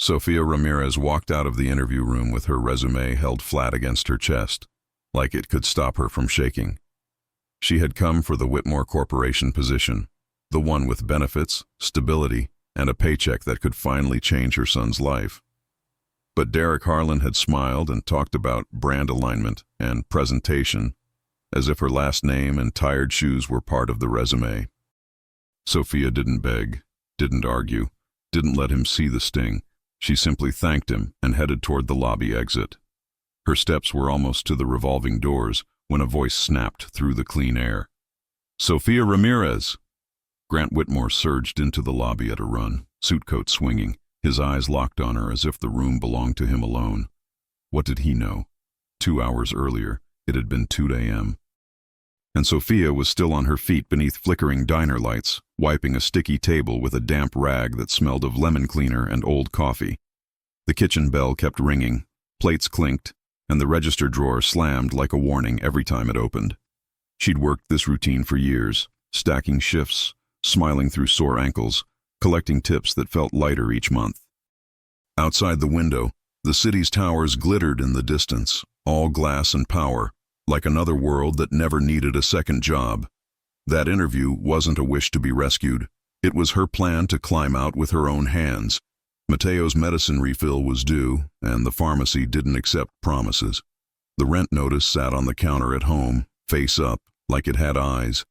Sofia Ramirez walked out of the interview room with her resume held flat against her chest, like it could stop her from shaking. She had come for the Whitmore Corporation position, the one with benefits, stability, and a paycheck that could finally change her son's life. But Derek Harlan had smiled and talked about brand alignment and presentation, as if her last name and tired shoes were part of the resume. Sofia didn't beg, didn't argue, didn't let him see the sting. She simply thanked him and headed toward the lobby exit. Her steps were almost to the revolving doors when a voice snapped through the clean air. "Sofia Ramirez!" Grant Whitmore surged into the lobby at a run, suit coat swinging, his eyes locked on her as if the room belonged to him alone. What did he know? 2 hours earlier, it had been 2 a.m. And Sofia was still on her feet beneath flickering diner lights, wiping a sticky table with a damp rag that smelled of lemon cleaner and old coffee. The kitchen bell kept ringing, plates clinked, and the register drawer slammed like a warning every time it opened. She'd worked this routine for years, stacking shifts, smiling through sore ankles, collecting tips that felt lighter each month. Outside the window, the city's towers glittered in the distance, all glass and power, like another world that never needed a second job. That interview wasn't a wish to be rescued. It was her plan to climb out with her own hands. Mateo's medicine refill was due, and the pharmacy didn't accept promises. The rent notice sat on the counter at home, face up, like it had eyes.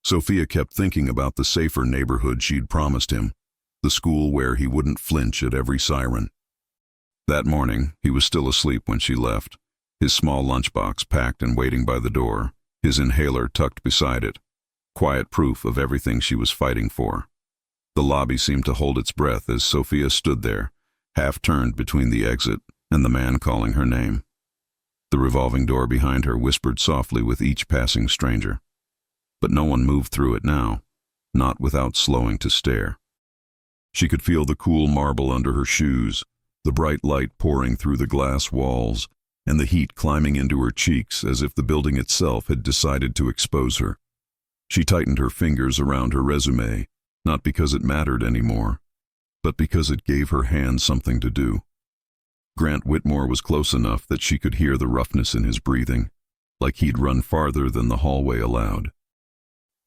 Sofia kept thinking about the safer neighborhood she'd promised him, the school where he wouldn't flinch at every siren. That morning, he was still asleep when she left, his small lunchbox packed and waiting by the door, his inhaler tucked beside it, quiet proof of everything she was fighting for. The lobby seemed to hold its breath as Sofia stood there, half-turned between the exit and the man calling her name. The revolving door behind her whispered softly with each passing stranger. But no one moved through it now, not without slowing to stare. She could feel the cool marble under her shoes, the bright light pouring through the glass walls, and the heat climbing into her cheeks as if the building itself had decided to expose her. She tightened her fingers around her resume, not because it mattered anymore, but because it gave her hands something to do. Grant Whitmore was close enough that she could hear the roughness in his breathing, like he'd run farther than the hallway allowed.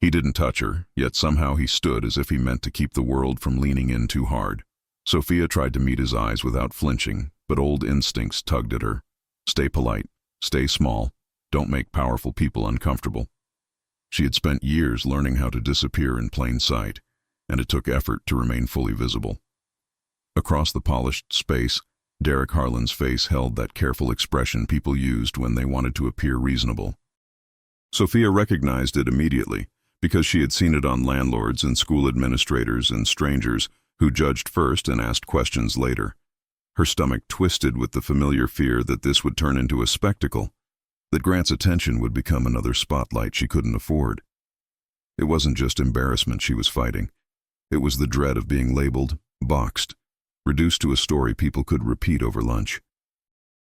He didn't touch her, yet somehow he stood as if he meant to keep the world from leaning in too hard. Sofia tried to meet his eyes without flinching, but old instincts tugged at her. Stay polite, stay small, don't make powerful people uncomfortable. She had spent years learning how to disappear in plain sight, and it took effort to remain fully visible. Across the polished space, Derek Harlan's face held that careful expression people used when they wanted to appear reasonable. Sofia recognized it immediately, because she had seen it on landlords and school administrators and strangers who judged first and asked questions later. Her stomach twisted with the familiar fear that this would turn into a spectacle, that Grant's attention would become another spotlight she couldn't afford. It wasn't just embarrassment she was fighting. It was the dread of being labeled, boxed, reduced to a story people could repeat over lunch.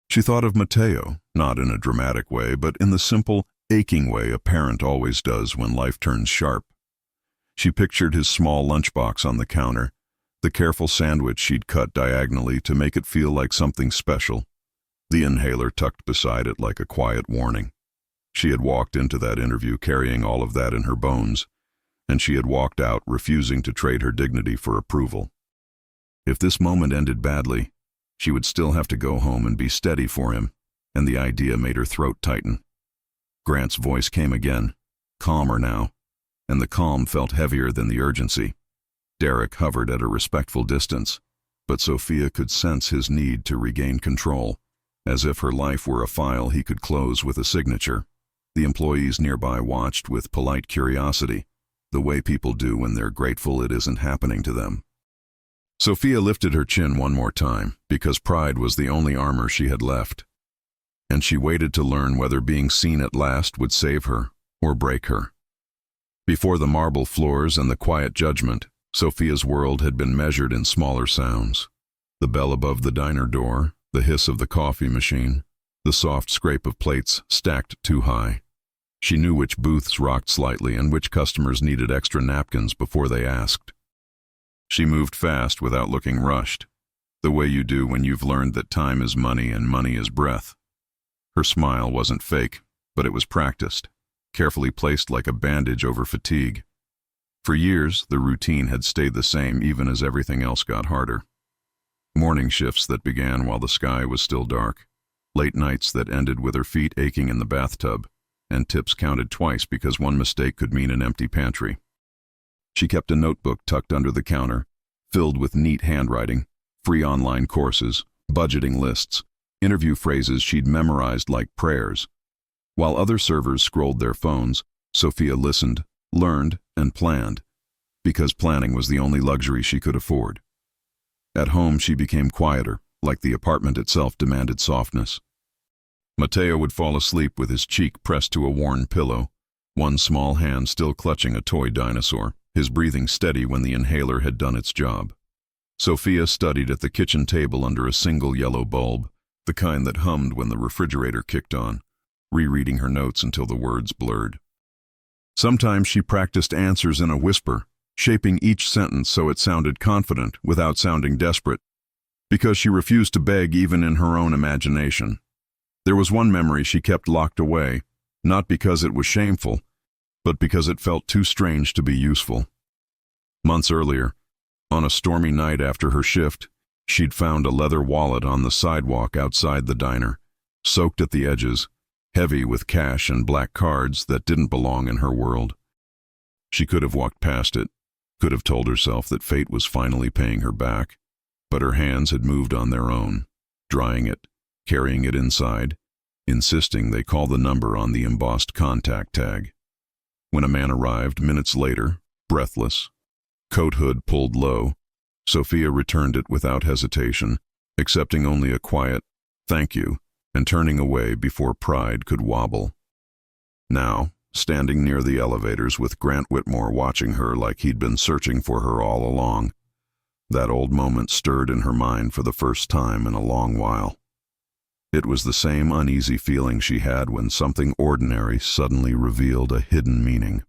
She thought of Mateo, not in a dramatic way, but in the simple, aching way a parent always does when life turns sharp. She pictured his small lunchbox on the counter, the careful sandwich she'd cut diagonally to make it feel like something special, the inhaler tucked beside it like a quiet warning. She had walked into that interview carrying all of that in her bones, and she had walked out refusing to trade her dignity for approval. If this moment ended badly, she would still have to go home and be steady for him, and the idea made her throat tighten. Grant's voice came again, calmer now, and the calm felt heavier than the urgency. Derek hovered at a respectful distance, but Sofia could sense his need to regain control, as if her life were a file he could close with a signature. The employees nearby watched with polite curiosity, the way people do when they're grateful it isn't happening to them. Sofia lifted her chin one more time, because pride was the only armor she had left, and she waited to learn whether being seen at last would save her or break her. Before the marble floors and the quiet judgment, Sofia's world had been measured in smaller sounds. The bell above the diner door, the hiss of the coffee machine, the soft scrape of plates stacked too high. She knew which booths rocked slightly and which customers needed extra napkins before they asked. She moved fast without looking rushed. The way you do when you've learned that time is money and money is breath. Her smile wasn't fake, but it was practiced, carefully placed like a bandage over fatigue. For years, the routine had stayed the same even as everything else got harder. Morning shifts that began while the sky was still dark, late nights that ended with her feet aching in the bathtub, and tips counted twice because one mistake could mean an empty pantry. She kept a notebook tucked under the counter, filled with neat handwriting, free online courses, budgeting lists, interview phrases she'd memorized like prayers. While other servers scrolled their phones, Sofia listened, learned, and planned, because planning was the only luxury she could afford. At home, she became quieter, like the apartment itself demanded softness. Mateo would fall asleep with his cheek pressed to a worn pillow, one small hand still clutching a toy dinosaur, his breathing steady when the inhaler had done its job. Sofia studied at the kitchen table under a single yellow bulb, the kind that hummed when the refrigerator kicked on, rereading her notes until the words blurred. Sometimes she practiced answers in a whisper, shaping each sentence so it sounded confident without sounding desperate, because she refused to beg even in her own imagination. There was one memory she kept locked away, not because it was shameful, but because it felt too strange to be useful. Months earlier, on a stormy night after her shift, she'd found a leather wallet on the sidewalk outside the diner, soaked at the edges, heavy with cash and black cards that didn't belong in her world. She could have walked past it, could have told herself that fate was finally paying her back, but her hands had moved on their own, drying it, carrying it inside, insisting they call the number on the embossed contact tag. When a man arrived minutes later, breathless, coat hood pulled low, Sofia returned it without hesitation, accepting only a quiet, "Thank you," and turning away before pride could wobble. Now, standing near the elevators with Grant Whitmore watching her like he'd been searching for her all along, that old moment stirred in her mind for the first time in a long while. It was the same uneasy feeling she had when something ordinary suddenly revealed a hidden meaning.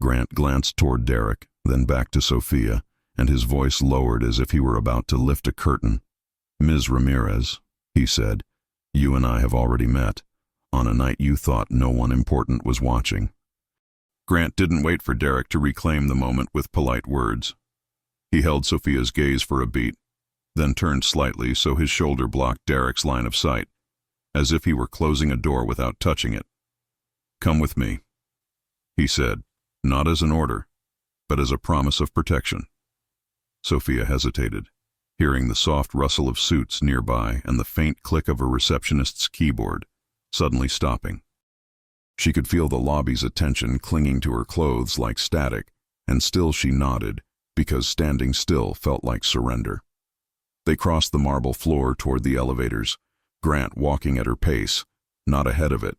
Grant glanced toward Derek, then back to Sofia, and his voice lowered as if he were about to lift a curtain. "Ms. Ramirez," he said, "you and I have already met, on a night you thought no one important was watching." Grant didn't wait for Derek to reclaim the moment with polite words. He held Sofia's gaze for a beat, then turned slightly so his shoulder blocked Derek's line of sight, as if he were closing a door without touching it. "Come with me," he said, not as an order, but as a promise of protection. Sofia hesitated, hearing the soft rustle of suits nearby and the faint click of a receptionist's keyboard, suddenly stopping. She could feel the lobby's attention clinging to her clothes like static, and still she nodded, because standing still felt like surrender. They crossed the marble floor toward the elevators, Grant walking at her pace, not ahead of it.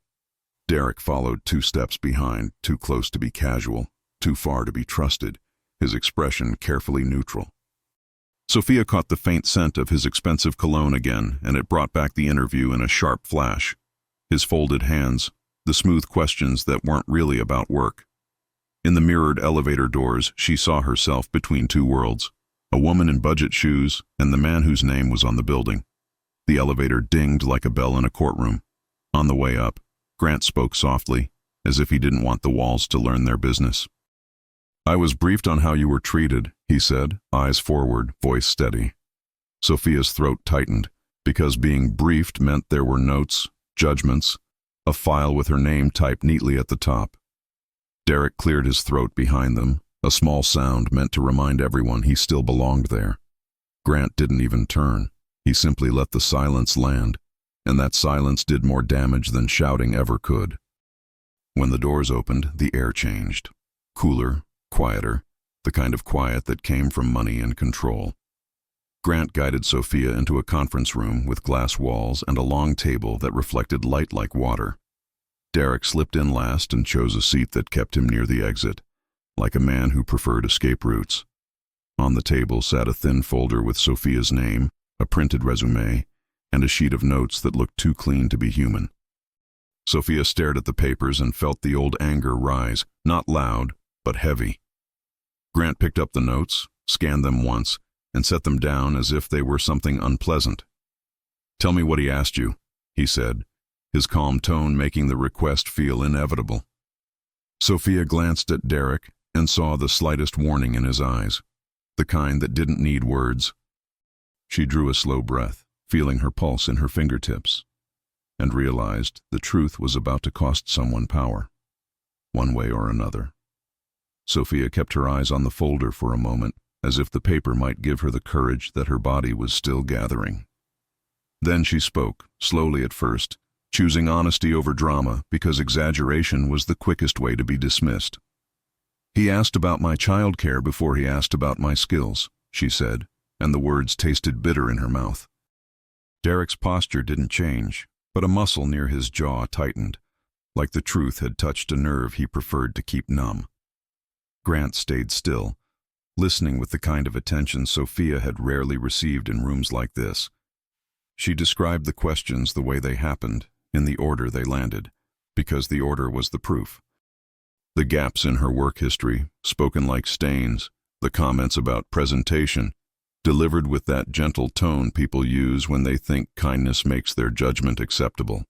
Derek followed 2 steps behind, too close to be casual, too far to be trusted, his expression carefully neutral. Sofia caught the faint scent of his expensive cologne again, and it brought back the interview in a sharp flash. His folded hands, the smooth questions that weren't really about work. In the mirrored elevator doors, she saw herself between 2 worlds, a woman in budget shoes and the man whose name was on the building. The elevator dinged like a bell in a courtroom. On the way up, Grant spoke softly, as if he didn't want the walls to learn their business. "I was briefed on how you were treated," he said, eyes forward, voice steady. Sofia's throat tightened, because being briefed meant there were notes, judgments, a file with her name typed neatly at the top. Derek cleared his throat behind them, a small sound meant to remind everyone he still belonged there. Grant didn't even turn. He simply let the silence land, and that silence did more damage than shouting ever could. When the doors opened, the air changed. Cooler, quieter, the kind of quiet that came from money and control. Grant guided Sofia into a conference room with glass walls and a long table that reflected light like water. Derek slipped in last and chose a seat that kept him near the exit, like a man who preferred escape routes. On the table sat a thin folder with Sofia's name, a printed résumé, and a sheet of notes that looked too clean to be human. Sofia stared at the papers and felt the old anger rise, not loud, but heavy. Grant picked up the notes, scanned them once, and set them down as if they were something unpleasant. "Tell me what he asked you," he said, his calm tone making the request feel inevitable. Sofia glanced at Derek and saw the slightest warning in his eyes, the kind that didn't need words. She drew a slow breath, feeling her pulse in her fingertips, and realized the truth was about to cost someone power, one way or another. Sofia kept her eyes on the folder for a moment, as if the paper might give her the courage that her body was still gathering. Then she spoke, slowly at first, choosing honesty over drama because exaggeration was the quickest way to be dismissed. "He asked about my childcare before he asked about my skills," she said, and the words tasted bitter in her mouth. Derek's posture didn't change, but a muscle near his jaw tightened, like the truth had touched a nerve he preferred to keep numb. Grant stayed still, listening with the kind of attention Sofia had rarely received in rooms like this. She described the questions the way they happened, in the order they landed, because the order was the proof. The gaps in her work history, spoken like stains, the comments about presentation, delivered with that gentle tone people use when they think kindness makes their judgment acceptable.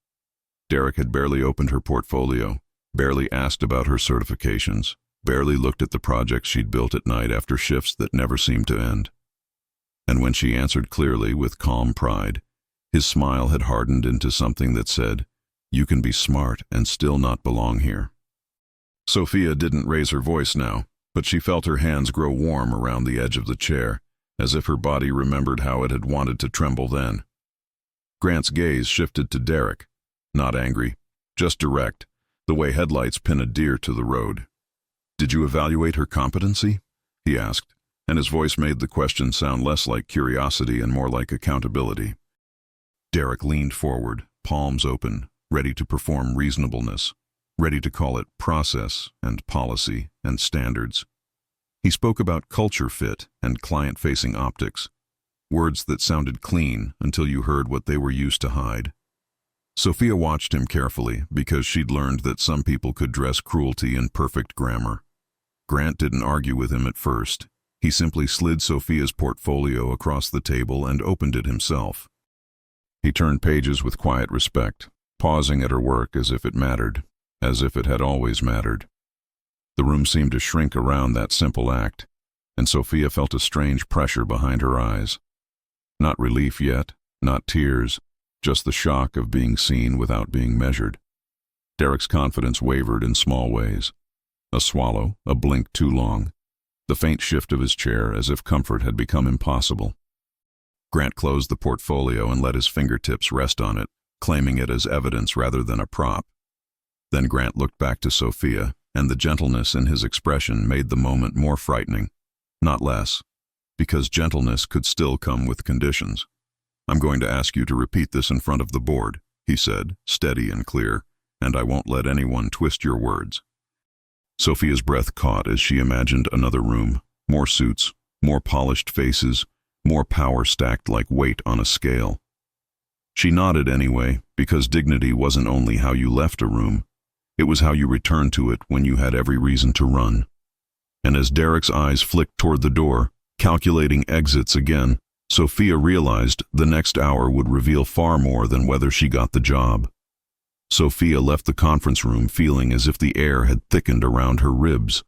Derek had barely opened her portfolio, barely asked about her certifications, barely looked at the projects she'd built at night after shifts that never seemed to end. And when she answered clearly with calm pride, his smile had hardened into something that said, "You can be smart and still not belong here." Sofia didn't raise her voice now, but she felt her hands grow warm around the edge of the chair, as if her body remembered how it had wanted to tremble then. Grant's gaze shifted to Derek, not angry, just direct, the way headlights pin a deer to the road. "Did you evaluate her competency?" he asked, and his voice made the question sound less like curiosity and more like accountability. Derek leaned forward, palms open, ready to perform reasonableness, ready to call it process and policy and standards. He spoke about culture fit and client-facing optics, words that sounded clean until you heard what they were used to hide. Sofia watched him carefully because she'd learned that some people could dress cruelty in perfect grammar. Grant didn't argue with him at first. He simply slid Sofia's portfolio across the table and opened it himself. He turned pages with quiet respect, pausing at her work as if it mattered, as if it had always mattered. The room seemed to shrink around that simple act, and Sofia felt a strange pressure behind her eyes. Not relief yet, not tears, just the shock of being seen without being measured. Derek's confidence wavered in small ways. A swallow, a blink too long, the faint shift of his chair as if comfort had become impossible. Grant closed the portfolio and let his fingertips rest on it, claiming it as evidence rather than a prop. Then Grant looked back to Sofia, and the gentleness in his expression made the moment more frightening, not less, because gentleness could still come with conditions. "I'm going to ask you to repeat this in front of the board," he said, steady and clear, "and I won't let anyone twist your words." Sofia's breath caught as she imagined another room, more suits, more polished faces, more power stacked like weight on a scale. She nodded anyway, because dignity wasn't only how you left a room, it was how you returned to it when you had every reason to run. And as Derek's eyes flicked toward the door, calculating exits again, Sofia realized the next hour would reveal far more than whether she got the job. Sofia left the conference room feeling as if the air had thickened around her ribs.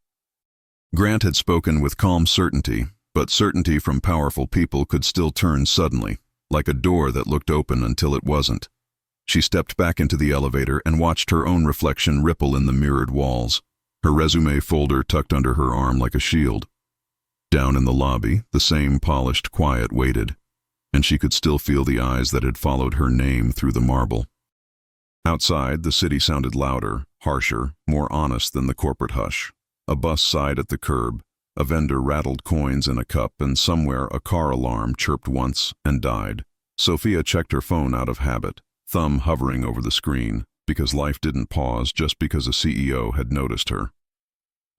Grant had spoken with calm certainty, but certainty from powerful people could still turn suddenly, like a door that looked open until it wasn't. She stepped back into the elevator and watched her own reflection ripple in the mirrored walls, her resume folder tucked under her arm like a shield. Down in the lobby, the same polished quiet waited, and she could still feel the eyes that had followed her name through the marble. Outside, the city sounded louder, harsher, more honest than the corporate hush. A bus sighed at the curb, a vendor rattled coins in a cup, and somewhere a car alarm chirped once and died. Sofia checked her phone out of habit, thumb hovering over the screen, because life didn't pause just because a CEO had noticed her.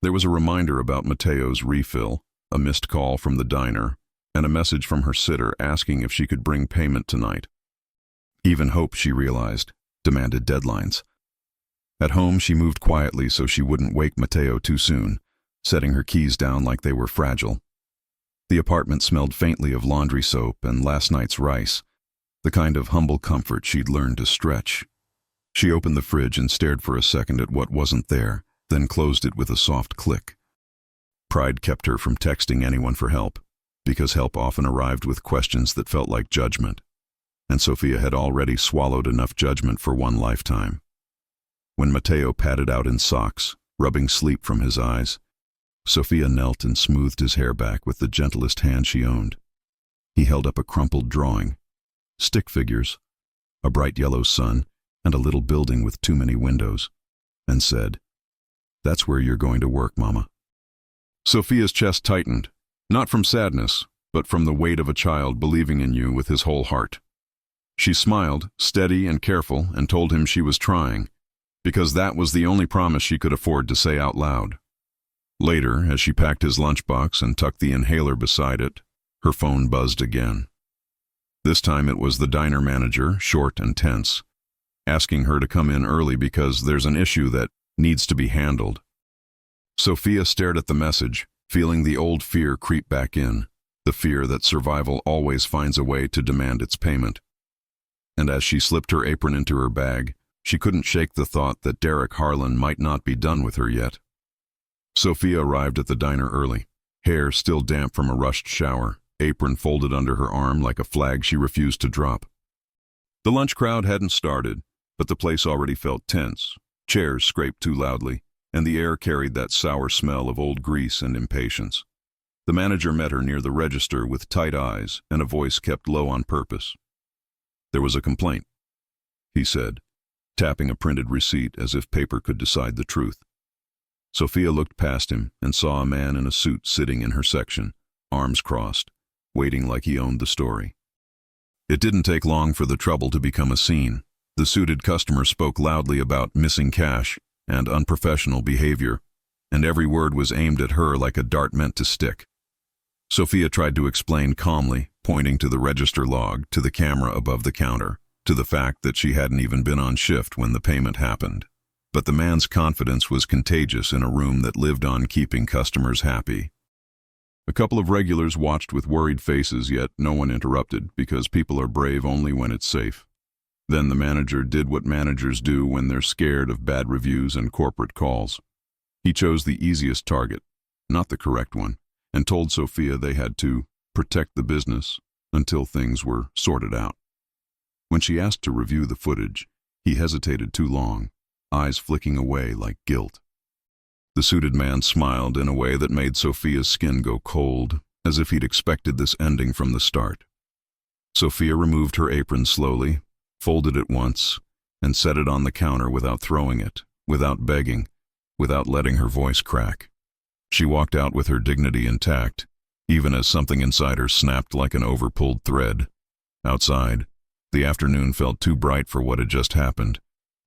There was a reminder about Mateo's refill, a missed call from the diner, and a message from her sitter asking if she could bring payment tonight. Even hope, she realized, demanded deadlines. At home, she moved quietly so she wouldn't wake Mateo too soon, setting her keys down like they were fragile. The apartment smelled faintly of laundry soap and last night's rice, the kind of humble comfort she'd learned to stretch. She opened the fridge and stared for a second at what wasn't there, then closed it with a soft click. Pride kept her from texting anyone for help, because help often arrived with questions that felt like judgment, and Sofia had already swallowed enough judgment for one lifetime. When Mateo padded out in socks, rubbing sleep from his eyes, Sofia knelt and smoothed his hair back with the gentlest hand she owned. He held up a crumpled drawing, stick figures, a bright yellow sun, and a little building with too many windows, and said, "That's where you're going to work, Mama." Sofia's chest tightened, not from sadness, but from the weight of a child believing in you with his whole heart. She smiled, steady and careful, and told him she was trying, because that was the only promise she could afford to say out loud. Later, as she packed his lunchbox and tucked the inhaler beside it, her phone buzzed again. This time it was the diner manager, short and tense, asking her to come in early because there's an issue that needs to be handled. Sofia stared at the message, feeling the old fear creep back in, the fear that survival always finds a way to demand its payment. And as she slipped her apron into her bag, she couldn't shake the thought that Derek Harlan might not be done with her yet. Sofia arrived at the diner early, hair still damp from a rushed shower, apron folded under her arm like a flag she refused to drop. The lunch crowd hadn't started, but the place already felt tense. Chairs scraped too loudly, and the air carried that sour smell of old grease and impatience. The manager met her near the register with tight eyes and a voice kept low on purpose. "There was a complaint," he said, tapping a printed receipt as if paper could decide the truth. Sofia looked past him and saw a man in a suit sitting in her section, arms crossed, waiting like he owned the story. It didn't take long for the trouble to become a scene. The suited customer spoke loudly about missing cash and unprofessional behavior, and every word was aimed at her like a dart meant to stick. Sofia tried to explain calmly, pointing to the register log, to the camera above the counter, to the fact that she hadn't even been on shift when the payment happened. But the man's confidence was contagious in a room that lived on keeping customers happy. A couple of regulars watched with worried faces, yet no one interrupted, because people are brave only when it's safe. Then the manager did what managers do when they're scared of bad reviews and corporate calls. He chose the easiest target, not the correct one, and told Sofia they had to protect the business until things were sorted out. When she asked to review the footage, he hesitated too long, eyes flicking away like guilt. The suited man smiled in a way that made Sofia's skin go cold, as if he'd expected this ending from the start. Sofia removed her apron slowly, folded it once, and set it on the counter without throwing it, without begging, without letting her voice crack. She walked out with her dignity intact, even as something inside her snapped like an overpulled thread. Outside, the afternoon felt too bright for what had just happened,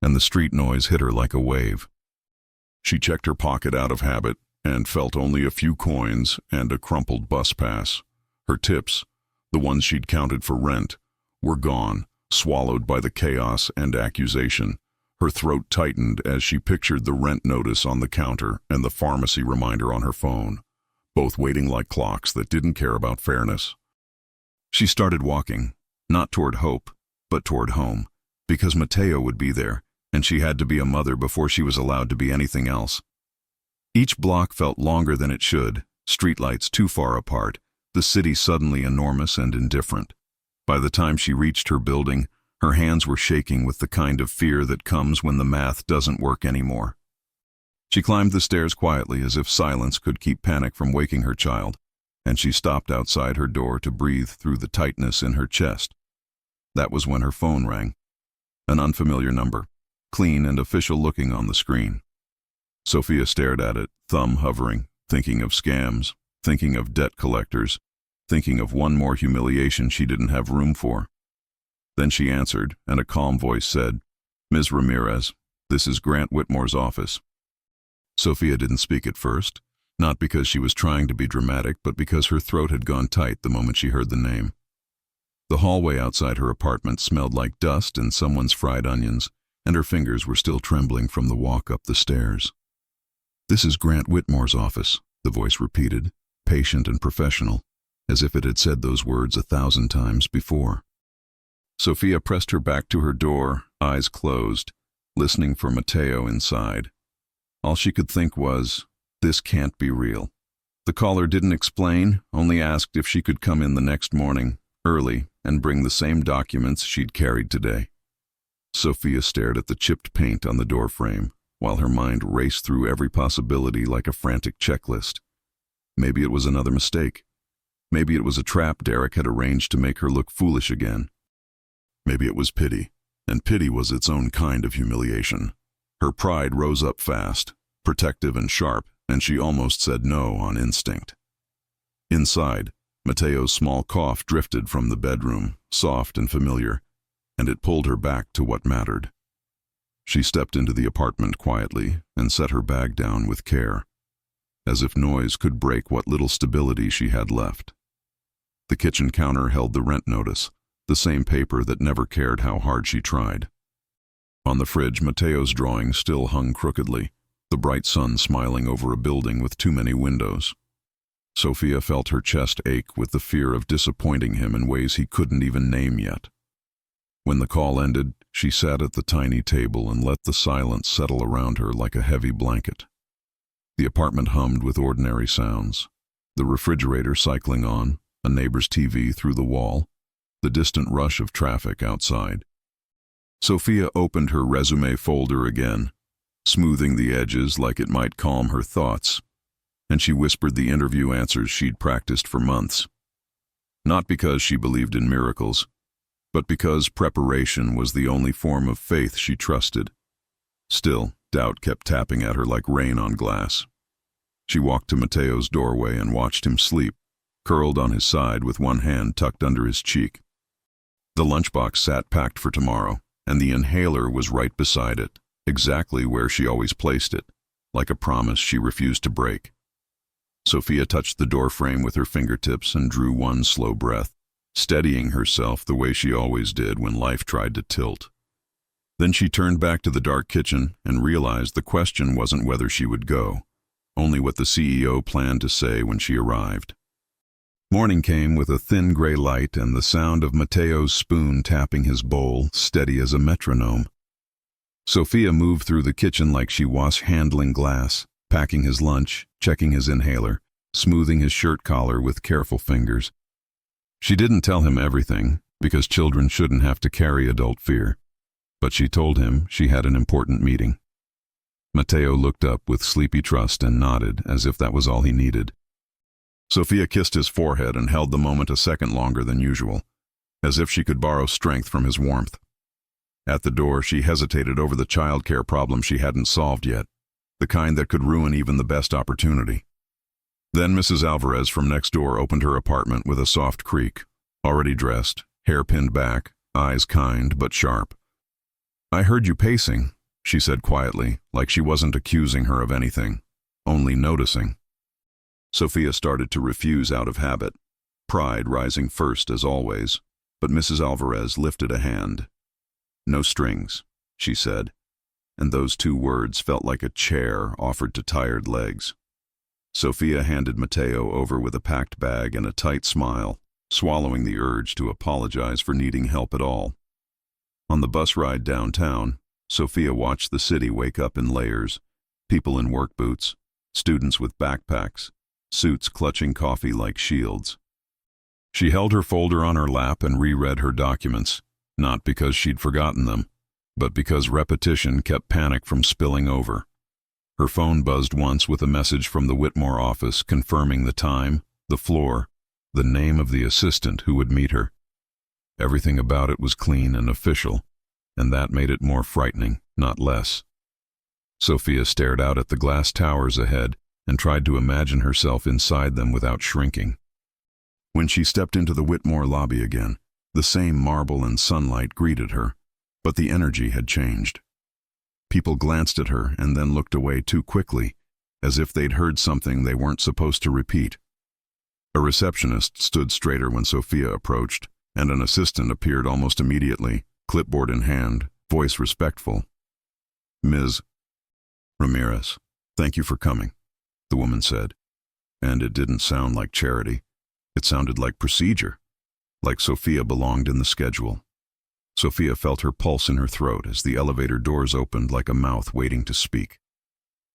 and the street noise hit her like a wave. She checked her pocket out of habit and felt only a few coins and a crumpled bus pass. Her tips, the ones she'd counted for rent, were gone, swallowed by the chaos and accusation. Her throat tightened as she pictured the rent notice on the counter and the pharmacy reminder on her phone, both waiting like clocks that didn't care about fairness. She started walking, not toward hope, but toward home, because Mateo would be there, and she had to be a mother before she was allowed to be anything else. Each block felt longer than it should, streetlights too far apart, the city suddenly enormous and indifferent. By the time she reached her building, her hands were shaking with the kind of fear that comes when the math doesn't work anymore. She climbed the stairs quietly as if silence could keep panic from waking her child, and she stopped outside her door to breathe through the tightness in her chest. That was when her phone rang. An unfamiliar number, clean and official looking on the screen. Sofia stared at it, thumb hovering, thinking of scams, thinking of debt collectors, thinking of one more humiliation she didn't have room for. Then she answered, and a calm voice said, "Ms. Ramirez, this is Grant Whitmore's office." Sofia didn't speak at first, not because she was trying to be dramatic, but because her throat had gone tight the moment she heard the name. The hallway outside her apartment smelled like dust and someone's fried onions, and her fingers were still trembling from the walk up the stairs. "This is Grant Whitmore's office," the voice repeated, patient and professional. as if it had said those words 1,000 times before. Sofia pressed her back to her door, eyes closed, listening for Mateo inside. All she could think was, this can't be real. The caller didn't explain, only asked if she could come in the next morning, early, and bring the same documents she'd carried today. Sofia stared at the chipped paint on the doorframe, while her mind raced through every possibility like a frantic checklist. Maybe it was another mistake. Maybe it was a trap Derek had arranged to make her look foolish again. Maybe it was pity, and pity was its own kind of humiliation. Her pride rose up fast, protective and sharp, and she almost said no on instinct. Inside, Mateo's small cough drifted from the bedroom, soft and familiar, and it pulled her back to what mattered. She stepped into the apartment quietly and set her bag down with care, as if noise could break what little stability she had left. The kitchen counter held the rent notice, the same paper that never cared how hard she tried. On the fridge, Mateo's drawing still hung crookedly, the bright sun smiling over a building with too many windows. Sofia felt her chest ache with the fear of disappointing him in ways he couldn't even name yet. When the call ended, she sat at the tiny table and let the silence settle around her like a heavy blanket. The apartment hummed with ordinary sounds, the refrigerator cycling on, a neighbor's TV through the wall, the distant rush of traffic outside. Sofia opened her résumé folder again, smoothing the edges like it might calm her thoughts, and she whispered the interview answers she'd practiced for months. Not because she believed in miracles, but because preparation was the only form of faith she trusted. Still, doubt kept tapping at her like rain on glass. She walked to Mateo's doorway and watched him sleep, curled on his side with one hand tucked under his cheek. The lunchbox sat packed for tomorrow, and the inhaler was right beside it, exactly where she always placed it, like a promise she refused to break. Sofia touched the doorframe with her fingertips and drew one slow breath, steadying herself the way she always did when life tried to tilt. Then she turned back to the dark kitchen and realized the question wasn't whether she would go, only what the CEO planned to say when she arrived. Morning came with a thin gray light and the sound of Mateo's spoon tapping his bowl, steady as a metronome. Sofia moved through the kitchen like she was handling glass, packing his lunch, checking his inhaler, smoothing his shirt collar with careful fingers. She didn't tell him everything, because children shouldn't have to carry adult fear, but she told him she had an important meeting. Mateo looked up with sleepy trust and nodded as if that was all he needed. Sofia kissed his forehead and held the moment a second longer than usual, as if she could borrow strength from his warmth. At the door, she hesitated over the childcare problem she hadn't solved yet, the kind that could ruin even the best opportunity. Then Mrs. Alvarez from next door opened her apartment with a soft creak, already dressed, hair pinned back, eyes kind but sharp. "I heard you pacing," she said quietly, like she wasn't accusing her of anything, only noticing. Sofia started to refuse out of habit, pride rising first as always, but Mrs. Alvarez lifted a hand. "No strings," she said, and those two words felt like a chair offered to tired legs. Sofia handed Mateo over with a packed bag and a tight smile, swallowing the urge to apologize for needing help at all. On the bus ride downtown, Sofia watched the city wake up in layers, people in work boots, students with backpacks, suits clutching coffee like shields. She held her folder on her lap and reread her documents, not because she'd forgotten them, but because repetition kept panic from spilling over. Her phone buzzed once with a message from the Whitmore office confirming the time, the floor, the name of the assistant who would meet her. Everything about it was clean and official, and that made it more frightening, not less. Sofia stared out at the glass towers ahead and tried to imagine herself inside them without shrinking. When she stepped into the Whitmore lobby again, the same marble and sunlight greeted her, but the energy had changed. People glanced at her and then looked away too quickly, as if they'd heard something they weren't supposed to repeat. A receptionist stood straighter when Sofia approached, and an assistant appeared almost immediately, clipboard in hand, voice respectful. "Ms. Ramirez, thank you for coming," the woman said, and it didn't sound like charity. It sounded like procedure, like Sofia belonged in the schedule. Sofia felt her pulse in her throat as the elevator doors opened like a mouth waiting to speak.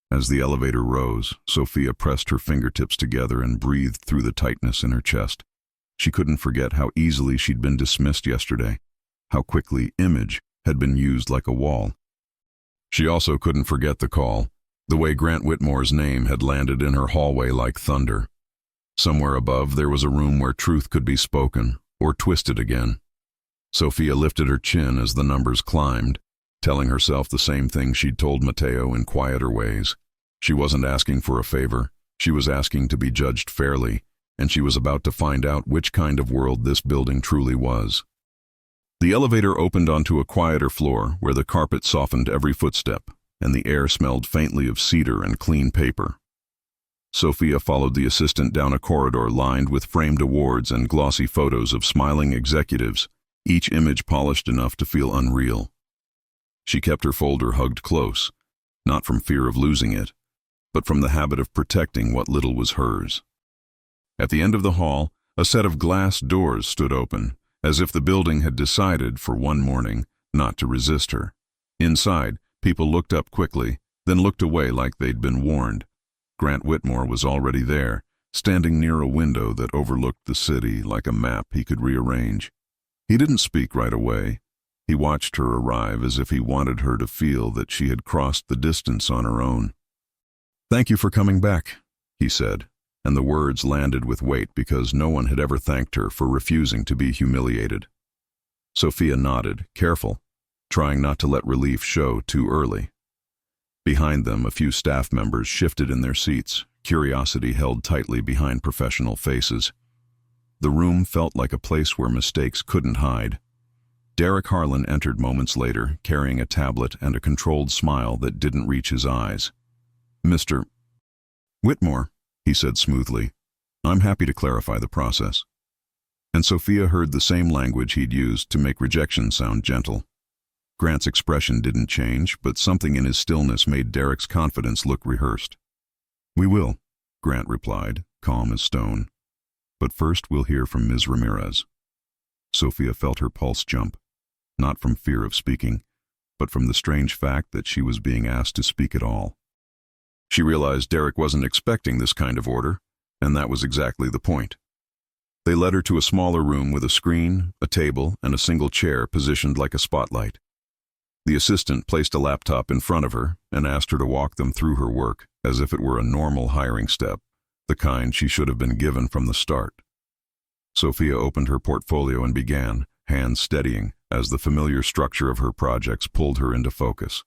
As the elevator rose, Sofia pressed her fingertips together and breathed through the tightness in her chest. She couldn't forget how easily she'd been dismissed yesterday, how quickly image had been used like a wall. She also couldn't forget the call, the way Grant Whitmore's name had landed in her hallway like thunder. Somewhere above there was a room where truth could be spoken, or twisted again. Sofia lifted her chin as the numbers climbed, telling herself the same thing she'd told Mateo in quieter ways. She wasn't asking for a favor, she was asking to be judged fairly, and she was about to find out which kind of world this building truly was. The elevator opened onto a quieter floor where the carpet softened every footstep, and the air smelled faintly of cedar and clean paper. Sofia followed the assistant down a corridor lined with framed awards and glossy photos of smiling executives, each image polished enough to feel unreal. She kept her folder hugged close, not from fear of losing it, but from the habit of protecting what little was hers. At the end of the hall, a set of glass doors stood open, as if the building had decided, for one morning, not to resist her. Inside, people looked up quickly, then looked away like they'd been warned. Grant Whitmore was already there, standing near a window that overlooked the city like a map he could rearrange. He didn't speak right away. He watched her arrive as if he wanted her to feel that she had crossed the distance on her own. "Thank you for coming back," he said, and the words landed with weight because no one had ever thanked her for refusing to be humiliated. Sofia nodded, careful, trying not to let relief show too early. Behind them, a few staff members shifted in their seats, curiosity held tightly behind professional faces. The room felt like a place where mistakes couldn't hide. Derek Harlan entered moments later, carrying a tablet and a controlled smile that didn't reach his eyes. "Mr. Whitmore," he said smoothly, "I'm happy to clarify the process." And Sofia heard the same language he'd used to make rejection sound gentle. Grant's expression didn't change, but something in his stillness made Derek's confidence look rehearsed. "We will," Grant replied, calm as stone. "But first we'll hear from Ms. Ramirez." Sofia felt her pulse jump, not from fear of speaking, but from the strange fact that she was being asked to speak at all. She realized Derek wasn't expecting this kind of order, and that was exactly the point. They led her to a smaller room with a screen, a table, and a single chair positioned like a spotlight. The assistant placed a laptop in front of her and asked her to walk them through her work as if it were a normal hiring step, the kind she should have been given from the start. Sofia opened her portfolio and began, hands steadying, as the familiar structure of her projects pulled her into focus.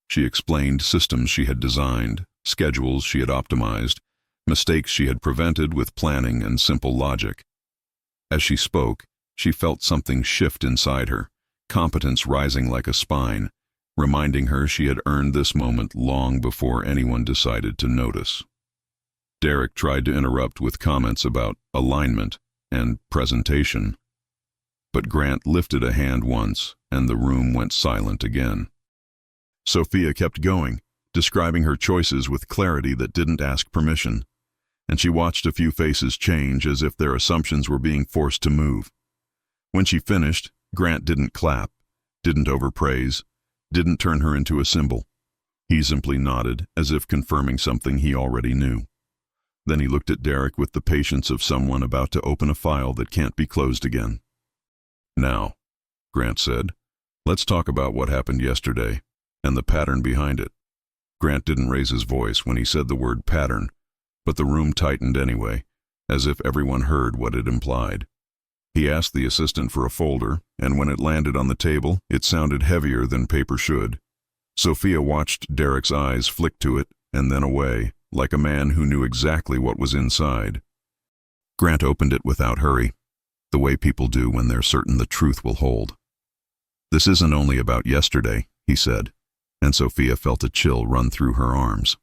She explained systems she had designed, schedules she had optimized, mistakes she had prevented with planning and simple logic. As she spoke, she felt something shift inside her, competence rising like a spine, reminding her she had earned this moment long before anyone decided to notice. Derek tried to interrupt with comments about alignment and presentation, but Grant lifted a hand once and the room went silent again. Sofia kept going, describing her choices with clarity that didn't ask permission, and she watched a few faces change as if their assumptions were being forced to move. When she finished, Grant didn't clap, didn't overpraise, didn't turn her into a symbol. He simply nodded, as if confirming something he already knew. Then he looked at Derek with the patience of someone about to open a file that can't be closed again. "Now," Grant said, "let's talk about what happened yesterday, and the pattern behind it." Grant didn't raise his voice when he said the word pattern, but the room tightened anyway, as if everyone heard what it implied. He asked the assistant for a folder, and when it landed on the table, it sounded heavier than paper should. Sofia watched Derek's eyes flick to it and then away, like a man who knew exactly what was inside. Grant opened it without hurry, the way people do when they're certain the truth will hold. "This isn't only about yesterday," he said, and Sofia felt a chill run through her arms.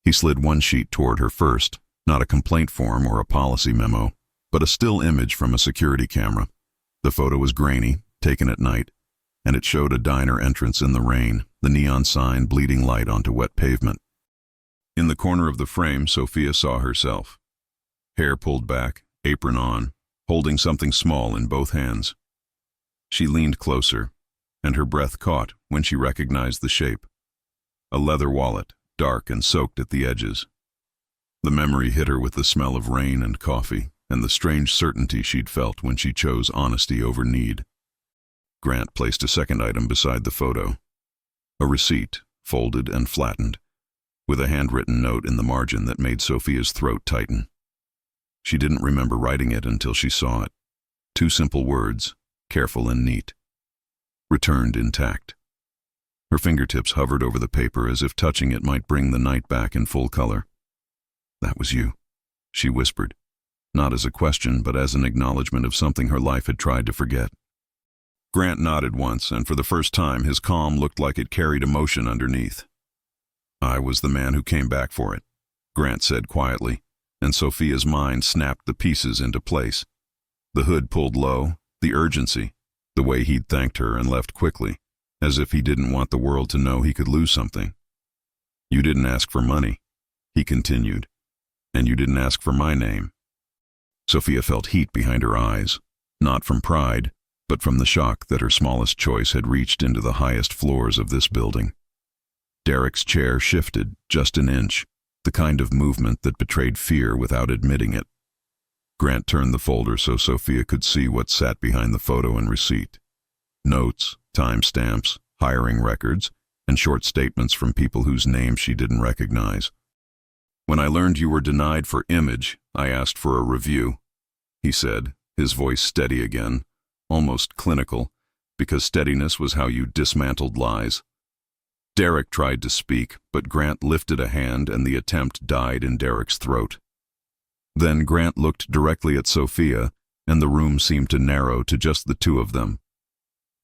He slid one sheet toward her first, not a complaint form or a policy memo, but a still image from a security camera. The photo was grainy, taken at night, and it showed a diner entrance in the rain, the neon sign bleeding light onto wet pavement. In the corner of the frame, Sofia saw herself. Hair pulled back, apron on, holding something small in both hands. She leaned closer, and her breath caught when she recognized the shape. A leather wallet, dark and soaked at the edges. The memory hit her with the smell of rain and coffee, and the strange certainty she'd felt when she chose honesty over need. Grant placed a second item beside the photo. A receipt, folded and flattened, with a handwritten note in the margin that made Sofia's throat tighten. She didn't remember writing it until she saw it. 2 simple words, careful and neat. Returned intact. Her fingertips hovered over the paper as if touching it might bring the night back in full color. "That was you," she whispered, not as a question but as an acknowledgement of something her life had tried to forget. Grant nodded once, and for the first time his calm looked like it carried emotion underneath. "I was the man who came back for it," Grant said quietly, and Sofia's mind snapped the pieces into place. The hood pulled low, the urgency, the way he'd thanked her and left quickly, as if he didn't want the world to know he could lose something. "You didn't ask for money," he continued, "and you didn't ask for my name." Sofia felt heat behind her eyes, not from pride, but from the shock that her smallest choice had reached into the highest floors of this building. Derek's chair shifted just an inch, the kind of movement that betrayed fear without admitting it. Grant turned the folder so Sofia could see what sat behind the photo and receipt. Notes, timestamps, hiring records, and short statements from people whose names she didn't recognize. "When I learned you were denied for image, I asked for a review," he said, his voice steady again, almost clinical, because steadiness was how you dismantled lies. Derek tried to speak, but Grant lifted a hand and the attempt died in Derek's throat. Then Grant looked directly at Sofia, and the room seemed to narrow to just the 2 of them.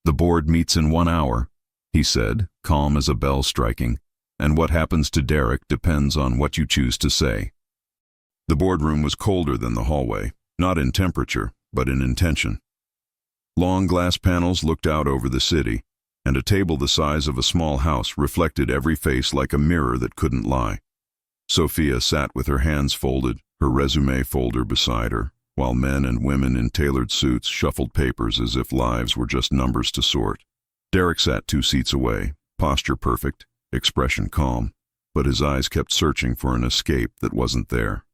"The board meets in 1 hour," he said, calm as a bell striking, "and what happens to Derek depends on what you choose to say." The boardroom was colder than the hallway, not in temperature, but in intention. Long glass panels looked out over the city, and a table the size of a small house reflected every face like a mirror that couldn't lie. Sofia sat with her hands folded, her résumé folder beside her, while men and women in tailored suits shuffled papers as if lives were just numbers to sort. Derek sat 2 seats away, posture perfect, expression calm, but his eyes kept searching for an escape that wasn't there.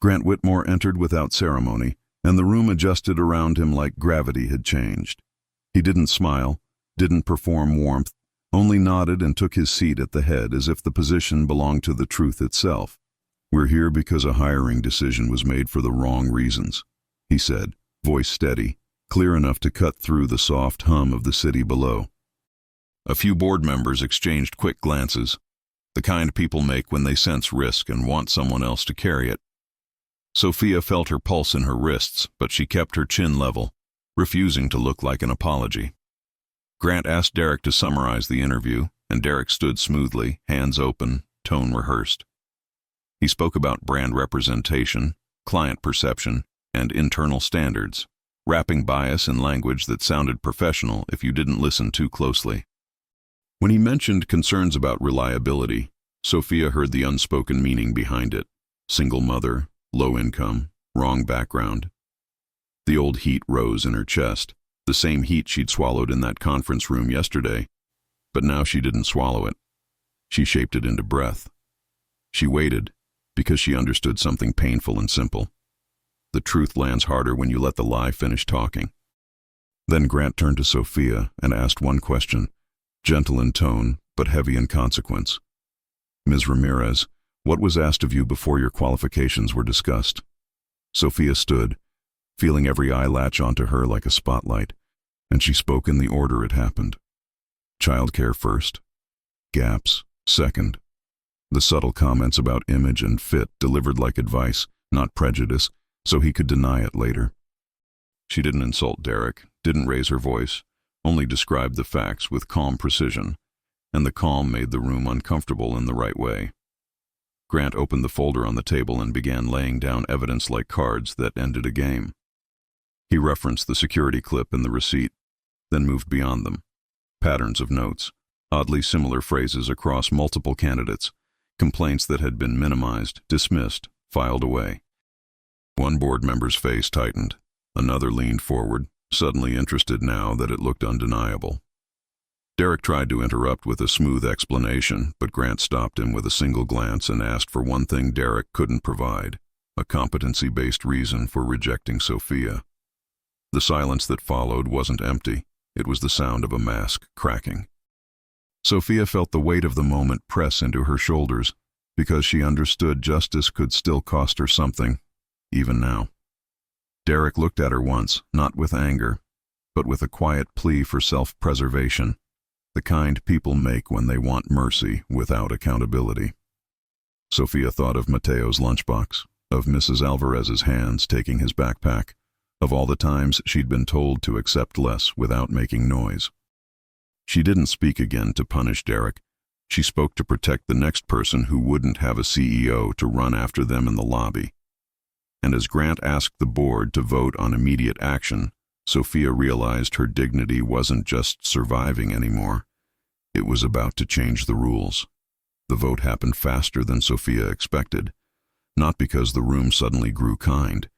Grant Whitmore entered without ceremony, and the room adjusted around him like gravity had changed. He didn't smile, didn't perform warmth, only nodded and took his seat at the head as if the position belonged to the truth itself. "We're here because a hiring decision was made for the wrong reasons," he said, voice steady, clear enough to cut through the soft hum of the city below. A few board members exchanged quick glances, the kind people make when they sense risk and want someone else to carry it. Sofia felt her pulse in her wrists, but she kept her chin level, refusing to look like an apology. Grant asked Derek to summarize the interview, and Derek stood smoothly, hands open, tone rehearsed. He spoke about brand representation, client perception, and internal standards, wrapping bias in language that sounded professional if you didn't listen too closely. When he mentioned concerns about reliability, Sofia heard the unspoken meaning behind it. Single mother, low income, wrong background. The old heat rose in her chest, the same heat she'd swallowed in that conference room yesterday, but now she didn't swallow it. She shaped it into breath. She waited, because she understood something painful and simple. The truth lands harder when you let the lie finish talking. Then Grant turned to Sofia and asked one question, gentle in tone, but heavy in consequence. "Ms. Ramirez, what was asked of you before your qualifications were discussed?" Sofia stood, feeling every eye latch onto her like a spotlight, and she spoke in the order it happened. Childcare first, gaps second. The subtle comments about image and fit delivered like advice, not prejudice, so he could deny it later. She didn't insult Derek, didn't raise her voice, only described the facts with calm precision, and the calm made the room uncomfortable in the right way. Grant opened the folder on the table and began laying down evidence like cards that ended a game. He referenced the security clip and the receipt, then moved beyond them. Patterns of notes, oddly similar phrases across multiple candidates, complaints that had been minimized, dismissed, filed away. One board member's face tightened. Another leaned forward, suddenly interested now that it looked undeniable. Derek tried to interrupt with a smooth explanation, but Grant stopped him with a single glance and asked for one thing Derek couldn't provide: a competency-based reason for rejecting Sofia. The silence that followed wasn't empty. It was the sound of a mask cracking. Sofia felt the weight of the moment press into her shoulders, because she understood justice could still cost her something, even now. Derek looked at her once, not with anger, but with a quiet plea for self-preservation, the kind people make when they want mercy without accountability. Sofia thought of Mateo's lunchbox, of Mrs. Alvarez's hands taking his backpack, of all the times she'd been told to accept less without making noise. She didn't speak again to punish Derek. She spoke to protect the next person who wouldn't have a CEO to run after them in the lobby. And as Grant asked the board to vote on immediate action, Sofia realized her dignity wasn't just surviving anymore. It was about to change the rules. The vote happened faster than Sofia expected, not because the room suddenly grew kind,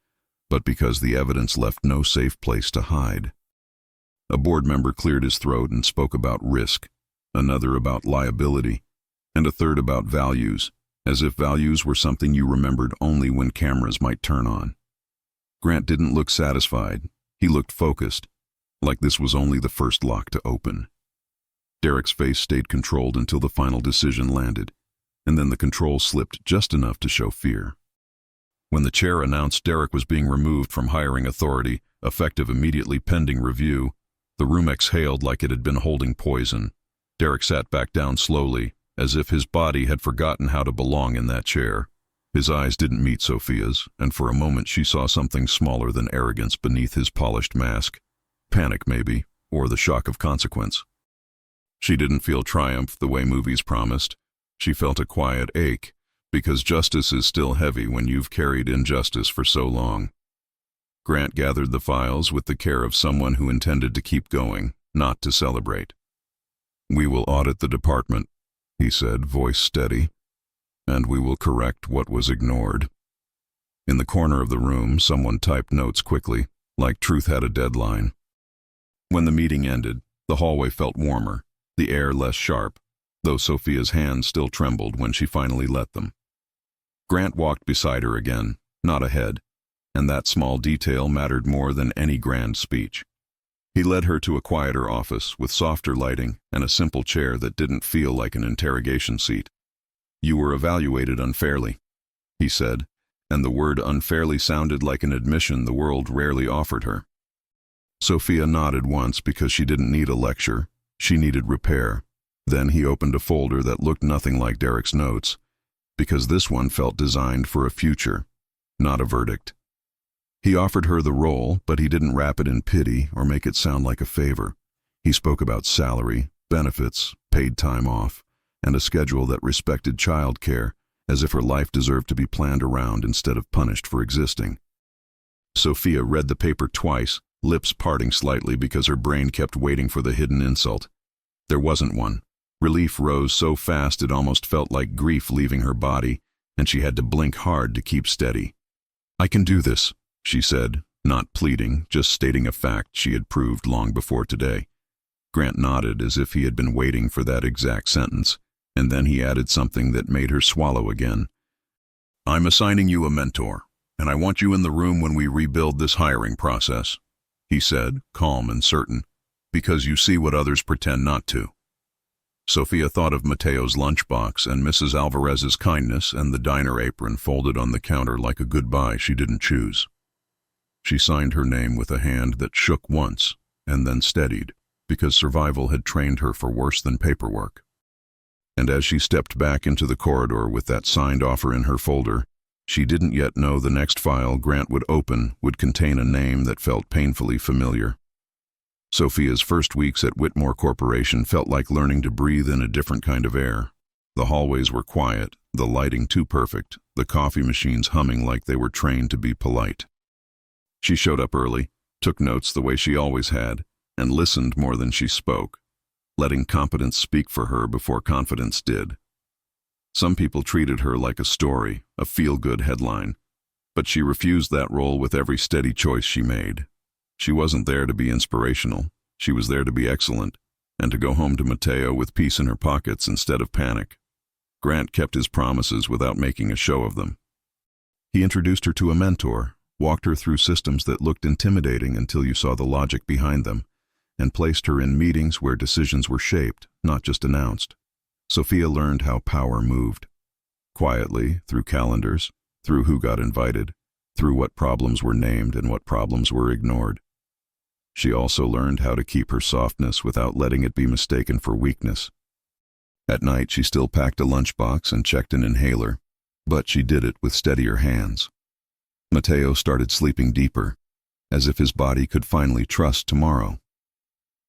but because the evidence left no safe place to hide. A board member cleared his throat and spoke about risk, another about liability, and a third about values, as if values were something you remembered only when cameras might turn on. Grant didn't look satisfied. He looked focused, like this was only the first lock to open. Derek's face stayed controlled until the final decision landed, and then the control slipped just enough to show fear. When the chair announced Derek was being removed from hiring authority, effective immediately pending review, the room exhaled like it had been holding poison. Derek sat back down slowly, as if his body had forgotten how to belong in that chair. His eyes didn't meet Sofia's, and for a moment she saw something smaller than arrogance beneath his polished mask. Panic, maybe, or the shock of consequence. She didn't feel triumph the way movies promised. She felt a quiet ache, because justice is still heavy when you've carried injustice for so long. Grant gathered the files with the care of someone who intended to keep going, not to celebrate. "We will audit the department," he said, voice steady, "and we will correct what was ignored." In the corner of the room, someone typed notes quickly, like truth had a deadline. When the meeting ended, the hallway felt warmer, the air less sharp, though Sofia's hands still trembled when she finally let them. Grant walked beside her again, not ahead, and that small detail mattered more than any grand speech. He led her to a quieter office with softer lighting and a simple chair that didn't feel like an interrogation seat. "You were evaluated unfairly," he said, and the word unfairly sounded like an admission the world rarely offered her. Sofia nodded once because she didn't need a lecture. She needed repair. Then he opened a folder that looked nothing like Derek's notes, because this one felt designed for a future, not a verdict. He offered her the role, but he didn't wrap it in pity or make it sound like a favor. He spoke about salary, benefits, paid time off, and a schedule that respected childcare, as if her life deserved to be planned around instead of punished for existing. Sofia read the paper twice, lips parting slightly because her brain kept waiting for the hidden insult. There wasn't one. Relief rose so fast it almost felt like grief leaving her body, and she had to blink hard to keep steady. "I can do this," she said, not pleading, just stating a fact she had proved long before today. Grant nodded as if he had been waiting for that exact sentence, and then he added something that made her swallow again. "I'm assigning you a mentor, and I want you in the room when we rebuild this hiring process," he said, calm and certain, "because you see what others pretend not to." Sofia thought of Mateo's lunchbox and Mrs. Alvarez's kindness and the diner apron folded on the counter like a goodbye she didn't choose. She signed her name with a hand that shook once and then steadied, because survival had trained her for worse than paperwork. And as she stepped back into the corridor with that signed offer in her folder, she didn't yet know the next file Grant would open would contain a name that felt painfully familiar. Sofia's first weeks at Whitmore Corporation felt like learning to breathe in a different kind of air. The hallways were quiet, the lighting too perfect, the coffee machines humming like they were trained to be polite. She showed up early, took notes the way she always had, and listened more than she spoke, letting competence speak for her before confidence did. Some people treated her like a story, a feel-good headline. But she refused that role with every steady choice she made. She wasn't there to be inspirational. She was there to be excellent, and to go home to Mateo with peace in her pockets instead of panic. Grant kept his promises without making a show of them. He introduced her to a mentor, walked her through systems that looked intimidating until you saw the logic behind them, and placed her in meetings where decisions were shaped, not just announced. Sofia learned how power moved. Quietly, through calendars, through who got invited, through what problems were named and what problems were ignored. She also learned how to keep her softness without letting it be mistaken for weakness. At night, she still packed a lunchbox and checked an inhaler, but she did it with steadier hands. Mateo started sleeping deeper, as if his body could finally trust tomorrow.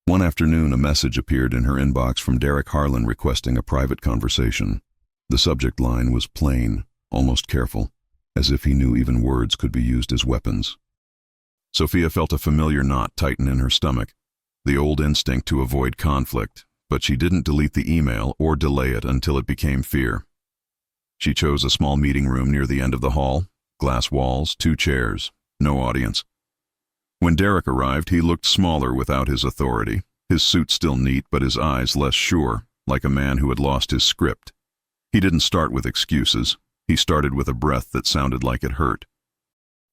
One afternoon, a message appeared in her inbox from Harlan requesting a private conversation. The subject line was plain, almost careful, as if he knew even words could be used as weapons. Sofia felt a familiar knot tighten in her stomach, the old instinct to avoid conflict, but she didn't delete the email or delay it until it became fear. She chose a small meeting room near the end of the hall, glass walls, 2 chairs, no audience. When Derek arrived, he looked smaller without his authority, his suit still neat but his eyes less sure, like a man who had lost his script. He didn't start with excuses. He started with a breath that sounded like it hurt.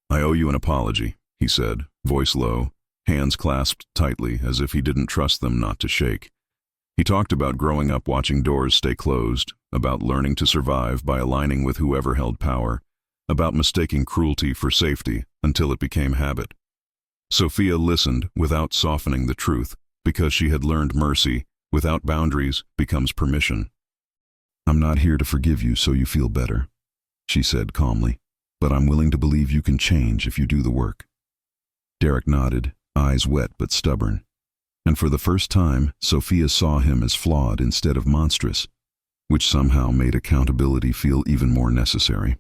"I owe you an apology," he said, voice low, hands clasped tightly as if he didn't trust them not to shake. He talked about growing up watching doors stay closed, about learning to survive by aligning with whoever held power, about mistaking cruelty for safety until it became habit. Sofia listened without softening the truth, because she had learned mercy, without boundaries, becomes permission. "I'm not here to forgive you so you feel better," she said calmly, "but I'm willing to believe you can change if you do the work." Derek nodded, eyes wet but stubborn. And for the first time, Sofia saw him as flawed instead of monstrous, which somehow made accountability feel even more necessary.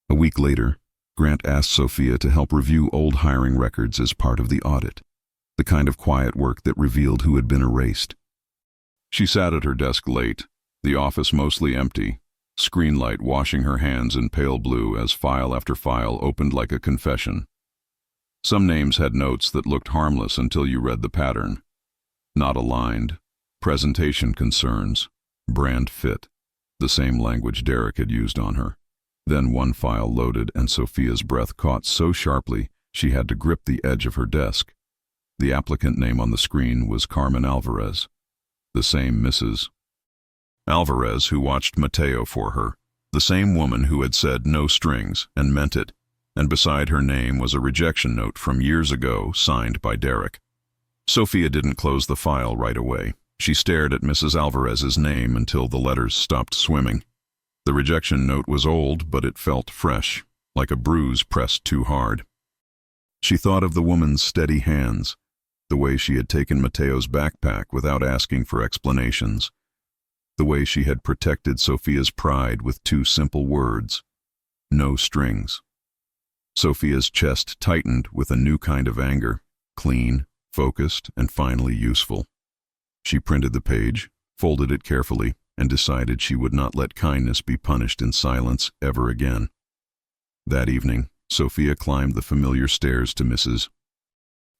A week later, Grant asked Sofia to help review old hiring records as part of the audit, the kind of quiet work that revealed who had been erased. She sat at her desk late, the office mostly empty, screen light washing her hands in pale blue as file after file opened like a confession. Some names had notes that looked harmless until you read the pattern. Not aligned, presentation concerns, brand fit, the same language Derek had used on her. Then one file loaded and Sofia's breath caught so sharply she had to grip the edge of her desk. The applicant name on the screen was Carmen Alvarez, the same Mrs. Alvarez who watched Mateo for her, the same woman who had said no strings and meant it, and beside her name was a rejection note from years ago signed by Derek. Sofia didn't close the file right away. She stared at Mrs. Alvarez's name until the letters stopped swimming. The rejection note was old, but it felt fresh, like a bruise pressed too hard. She thought of the woman's steady hands, the way she had taken Mateo's backpack without asking for explanations, the way she had protected Sofia's pride with 2 simple words, no strings. Sofia's chest tightened with a new kind of anger, clean, focused, and finally useful. She printed the page, folded it carefully, and decided she would not let kindness be punished in silence ever again. That evening, Sofia climbed the familiar stairs to Mrs.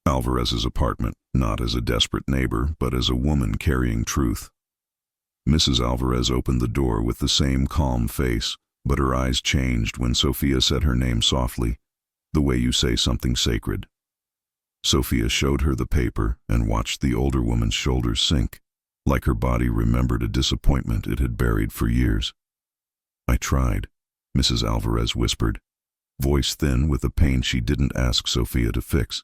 Alvarez's apartment, not as a desperate neighbor, but as a woman carrying truth. Mrs. Alvarez opened the door with the same calm face, but her eyes changed when Sofia said her name softly, the way you say something sacred. Sofia showed her the paper and watched the older woman's shoulders sink, like her body remembered a disappointment it had buried for years. "I tried," Mrs. Alvarez whispered, voice thin with a pain she didn't ask Sofia to fix.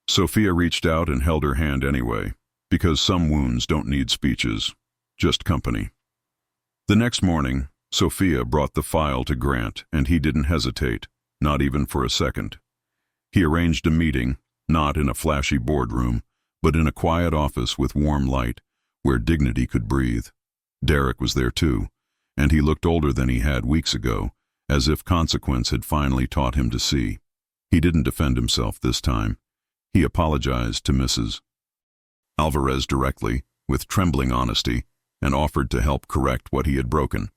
Sofia reached out and held her hand anyway, because some wounds don't need speeches, just company. The next morning, Sofia brought the file to Grant, and he didn't hesitate, not even for a second. He arranged a meeting, not in a flashy boardroom, but in a quiet office with warm light, where dignity could breathe. Derek was there too, and he looked older than he had weeks ago, as if consequence had finally taught him to see. He didn't defend himself this time. He apologized to Mrs. Alvarez directly, with trembling honesty, and offered to help correct what he had broken.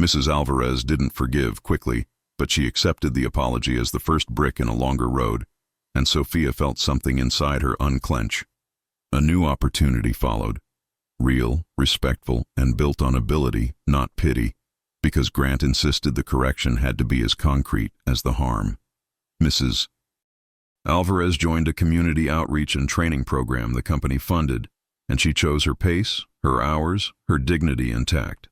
Mrs. Alvarez didn't forgive quickly. but she accepted the apology as the first brick in a longer road, and Sofia felt something inside her unclench. A new opportunity followed, real, respectful, and built on ability, not pity, because Grant insisted the correction had to be as concrete as the harm. Mrs. Alvarez joined a community outreach and training program the company funded, and she chose her pace, her hours, her dignity intact.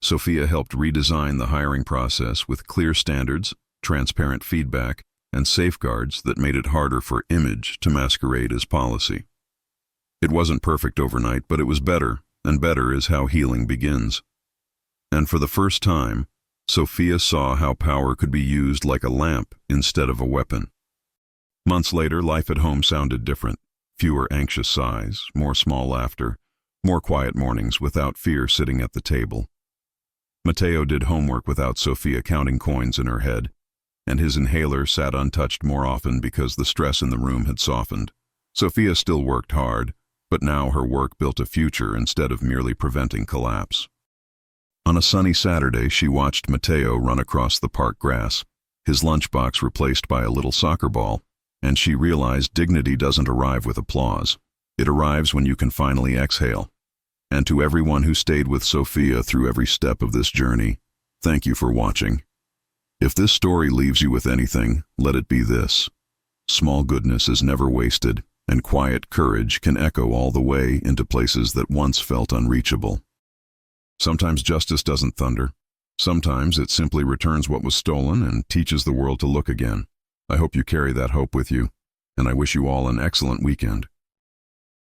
Sofia helped redesign the hiring process with clear standards, transparent feedback, and safeguards that made it harder for image to masquerade as policy. It wasn't perfect overnight, but it was better, and better is how healing begins. And for the first time, Sofia saw how power could be used like a lamp instead of a weapon. Months later, life at home sounded different. Fewer anxious sighs, more small laughter, more quiet mornings without fear sitting at the table. Mateo did homework without Sofia counting coins in her head, and his inhaler sat untouched more often because the stress in the room had softened. Sofia still worked hard, but now her work built a future instead of merely preventing collapse. On a sunny Saturday, she watched Mateo run across the park grass, his lunchbox replaced by a little soccer ball, and she realized dignity doesn't arrive with applause. It arrives when you can finally exhale. And to everyone who stayed with Sofia through every step of this journey, thank you for watching. If this story leaves you with anything, let it be this. Small goodness is never wasted, and quiet courage can echo all the way into places that once felt unreachable. Sometimes justice doesn't thunder. Sometimes it simply returns what was stolen and teaches the world to look again. I hope you carry that hope with you, and I wish you all an excellent weekend.